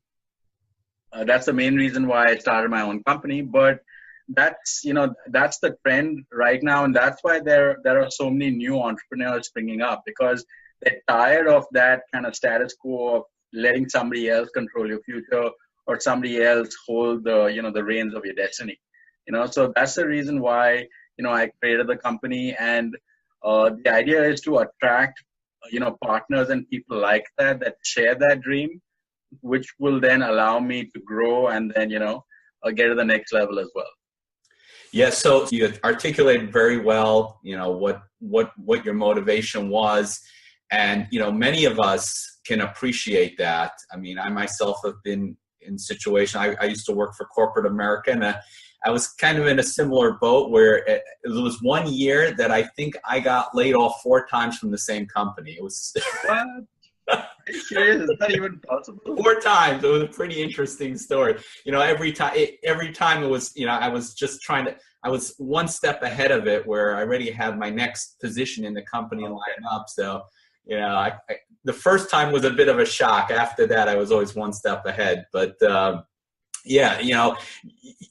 D: that's the main reason why I started my own company. But that's the trend right now. And that's why there are so many new entrepreneurs springing up, because they're tired of that kind of status quo of letting somebody else control your future or somebody else hold the, the reins of your destiny. So that's the reason why, I created the company. And the idea is to attract, partners and people like that share that dream, which will then allow me to grow and then, get to the next level as well.
B: Yeah, so you articulated very well, what your motivation was. And, many of us can appreciate that. I mean, I myself have been in situation. I used to work for corporate America, and I was kind of in a similar boat where it was 1 year that I think I got laid off 4 times from the same company. It was
D: what? Is that even possible?
B: 4 times. It was a pretty interesting story. Every time it was, I was one step ahead of it, where I already had my next position in the company lined up. So, the first time was a bit of a shock. After that, I was always one step ahead. But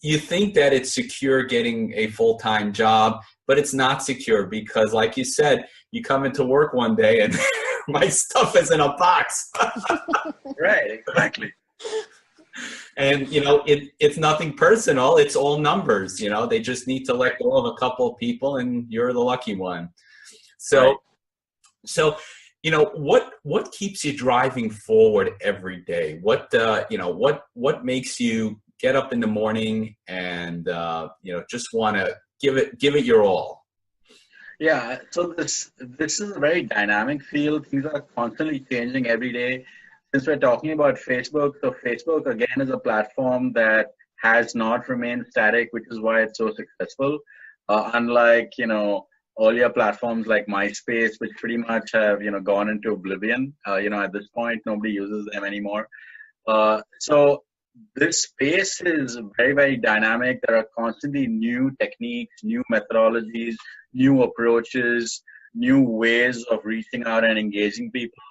B: you think that it's secure getting a full-time job, but it's not secure, because like you said, you come into work one day and my stuff is in a box.
D: Right, exactly.
B: And, it's nothing personal. It's all numbers, they just need to let go of a couple of people and you're the lucky one. So,
D: Right.
B: so, what keeps you driving forward every day? What makes you get up in the morning and, just want to give it your all?
D: Yeah, so this is a very dynamic field. Things are constantly changing every day. Since we're talking about Facebook, so Facebook again is a platform that has not remained static, which is why it's so successful. Unlike earlier platforms like MySpace, which pretty much have gone into oblivion. At this point, nobody uses them anymore. So this space is very, very dynamic. There are constantly new techniques, new methodologies, new approaches, new ways of reaching out and engaging people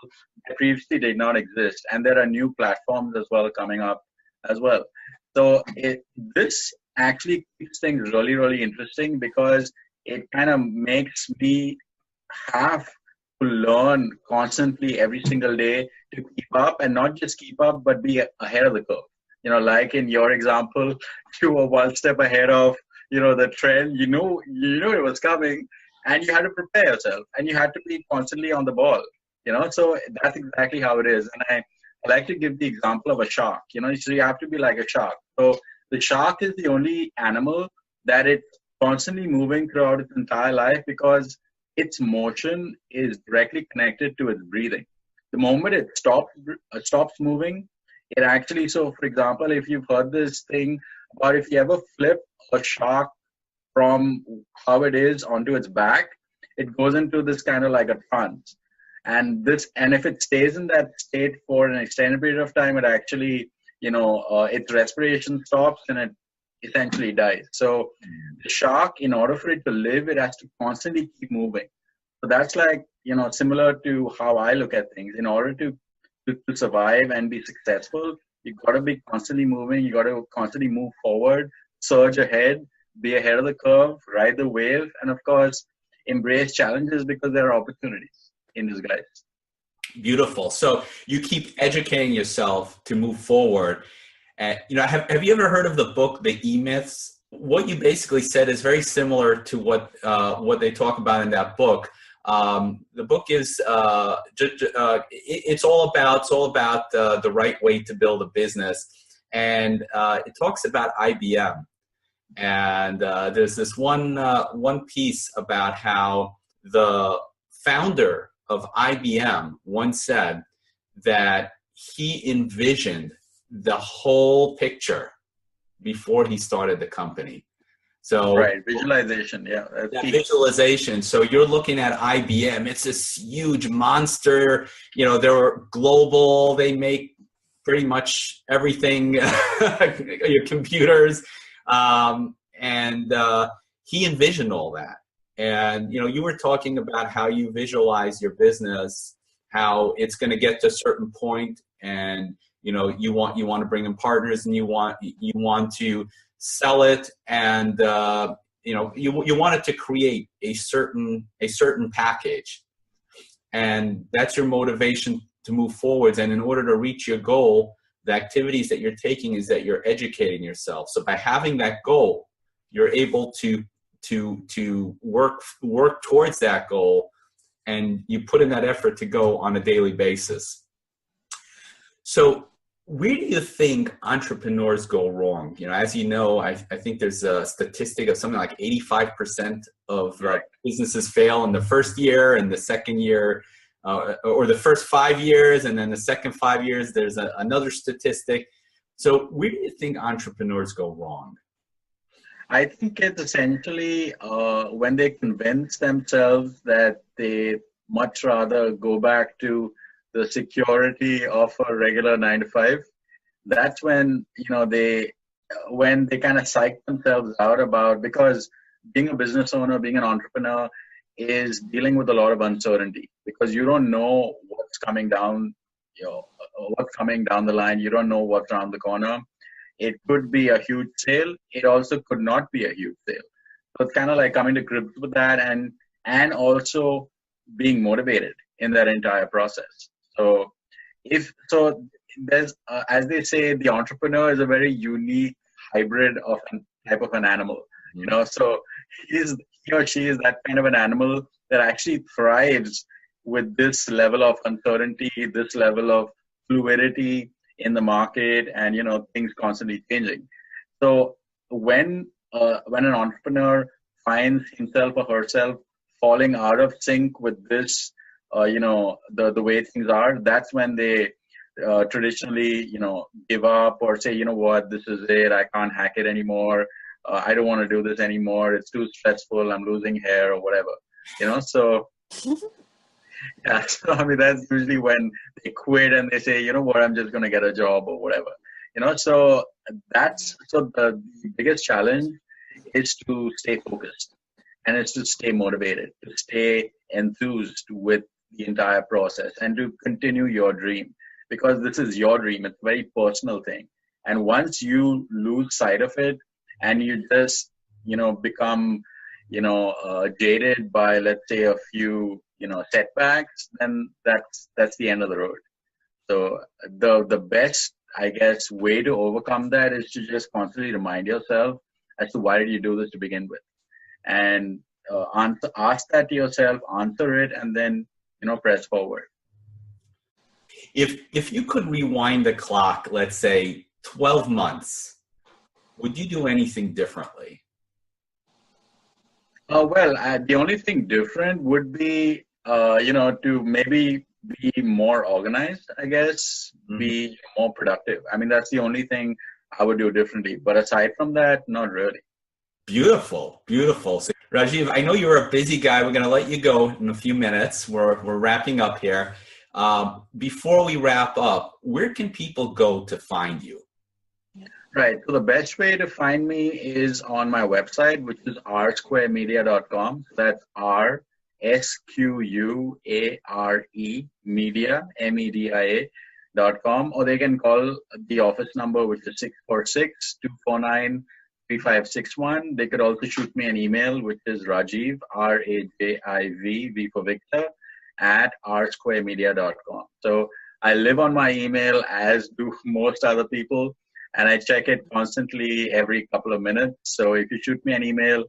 D: that previously did not exist. And there are new platforms as well coming up as well. So this actually keeps things really, really interesting because it kind of makes me have to learn constantly every single day to keep up, and not just keep up, but be ahead of the curve. Like in your example, you were one step ahead of, the trend. You know it was coming, and you had to prepare yourself, and you had to be constantly on the ball. So that's exactly how it is. And I like to give the example of a shark. So you have to be like a shark. So the shark is the only animal that it's constantly moving throughout its entire life because its motion is directly connected to its breathing. The moment it stops moving, it actually, so for example, if you've heard this thing about if you ever flip a shark from how it is onto its back, it goes into this kind of like a trance. And if it stays in that state for an extended period of time, it actually, its respiration stops and it essentially dies. So the shark, in order for it to live, it has to constantly keep moving. So that's like, similar to how I look at things. In order to survive and be successful, you've got to be constantly moving. You got to constantly move forward, surge ahead, be ahead of the curve, ride the wave, and of course, embrace challenges because there are opportunities in disguise.
B: Beautiful. So you keep educating yourself to move forward. Have you ever heard of the book, The E-Myths? What you basically said is very similar to what they talk about in that book. The book is it's all about the right way to build a business, and it talks about IBM. And there's this one piece about how the founder of IBM once said that he envisioned the whole picture before he started the company. So
D: right, visualization, yeah.
B: That visualization. So you're looking at IBM. It's this huge monster. They're global. They make pretty much everything, your computers. And he envisioned all that. And, you were talking about how you visualize your business, how it's going to get to a certain point, and, you want to bring in partners, and you want to sell it, and, you want it to create a certain package. And that's your motivation to move forwards. And in order to reach your goal, the activities that you're taking is that you're educating yourself. So by having that goal, you're able to work towards that goal, and you put in that effort to go on a daily basis. So where do you think entrepreneurs go wrong? As you know, I think there's a statistic of something like 85% of businesses fail in the first year, and the second year, or the first 5 years, and then the second 5 years, there's another statistic. So where do you think entrepreneurs go wrong?
D: I think it's essentially when they convince themselves that they much rather go back to the security of a regular 9-to-5. That's when they kind of psych themselves out about, because being a business owner, being an entrepreneur, is dealing with a lot of uncertainty, because you don't know what's coming down, what's coming down the line. You don't know what's around the corner. It could be a huge sale. It also could not be a huge sale. So it's kind of like coming to grips with that, and also being motivated in that entire process. So there's, as they say, the entrepreneur is a very unique hybrid of type of an animal, you know. So he or she is that kind of an animal that actually thrives with this level of uncertainty, this level of fluidity in the market, and you know, things constantly changing. So when an entrepreneur finds himself or herself falling out of sync with this, you know, the way things are, that's when they traditionally, you know, give up or say, you know what, this is it, I can't hack it anymore. I don't want to do this anymore. It's too stressful. I'm losing hair or whatever, you know. So yeah, so I mean, that's usually when they quit and they say, you know what, I'm just going to get a job or whatever, you know. So the biggest challenge is to stay focused, and it's to stay motivated, to stay enthused with the entire process, and to continue your dream, because this is your dream. It's a very personal thing. And once you lose sight of it and you just, you know, become, you know, jaded by, let's say, a few, you know, setbacks, then that's the end of the road. So the best, I guess, way to overcome that is to just constantly remind yourself as to why did you do this to begin with, and ask that to yourself, answer it, and then, you know, press forward.
B: If you could rewind the clock, let's say 12 months, would you do anything differently?
D: Well, the only thing different would be, you know, to maybe be more organized, I guess, be more productive. I mean, that's the only thing I would do differently. But aside from that, not really.
B: Beautiful, beautiful. So, Rajiv, I know you're a busy guy. We're going to let you go in a few minutes. We're wrapping up here. Before we wrap up, where can people go to find you?
D: Right. So the best way to find me is on my website, which is RSquareMedia.com. That's RSquare Media, MEDIA.com. Or they can call the office number, which is 646-249-3561. They could also shoot me an email, which is Rajiv, RAJIV, V for Victor, at RSquareMedia.com. So I live on my email, as do most other people, and I check it constantly every couple of minutes. So if you shoot me an email,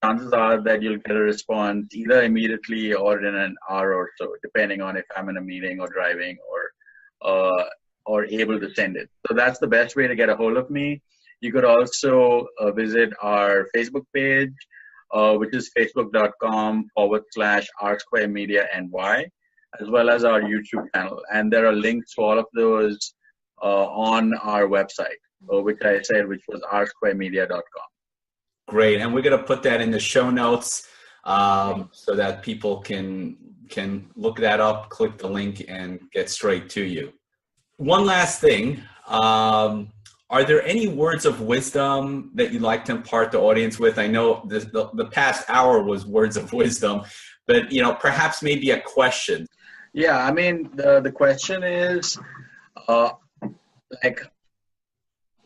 D: chances are that you'll get a response either immediately or in an hour or so, depending on if I'm in a meeting or driving or able to send it. So that's the best way to get a hold of me. You could also visit our Facebook page, which is facebook.com/RSquare Media NY, as well as our YouTube channel. And there are links to all of those on our website, which I said, which was RSquareMedia.com.
B: Great. And we're going to put that in the show notes so that people can look that up, click the link, and get straight to you. One last thing. Are there any words of wisdom that you'd like to impart the audience with? I know the past hour was words of wisdom, but, you know, perhaps maybe a question.
D: Yeah, I mean, the question is, like,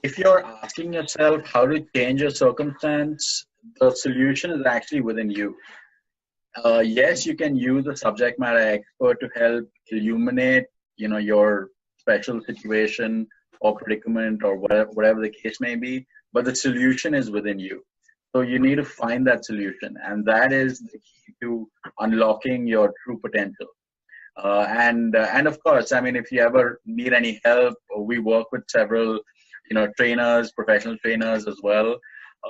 D: if you're asking yourself how to change your circumstance, the solution is actually within you. Yes, you can use a subject matter expert to help illuminate, you know, your special situation or predicament or whatever the case may be, but the solution is within you. So you need to find that solution, and that is the key to unlocking your true potential. And of course, I mean, if you ever need any help, we work with several, you know, trainers, professional trainers as well.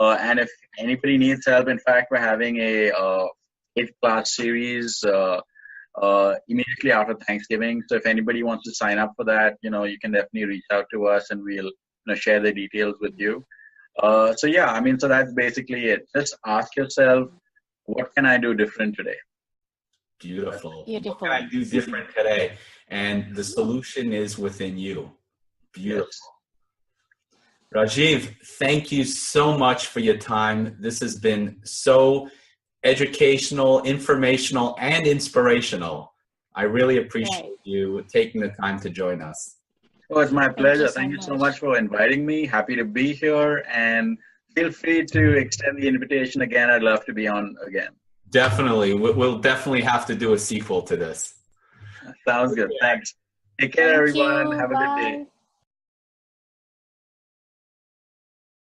D: And if anybody needs help, in fact, we're having a 8-class series immediately after Thanksgiving. So if anybody wants to sign up for that, you know, you can definitely reach out to us, and we'll, you know, share the details with you. So yeah, I mean, so that's basically it. Just ask yourself, what can I do different today?
B: Beautiful.
C: Beautiful.
B: What can I do different today? And the solution is within you. Beautiful.
D: Yes.
B: Rajiv, thank you so much for your time. This has been so educational, informational, and inspirational. I really appreciate you taking the time to join us.
D: Oh, it's my pleasure.
C: Thank
D: Thank you so much for inviting me. Happy to be here, and feel free to extend the invitation again. I'd love to be on again.
B: Definitely. We'll definitely have to do a sequel to this.
D: Sounds good. Thanks. Take care,
C: Thank
D: everyone.
C: you.
D: Have a good day.
C: Bye.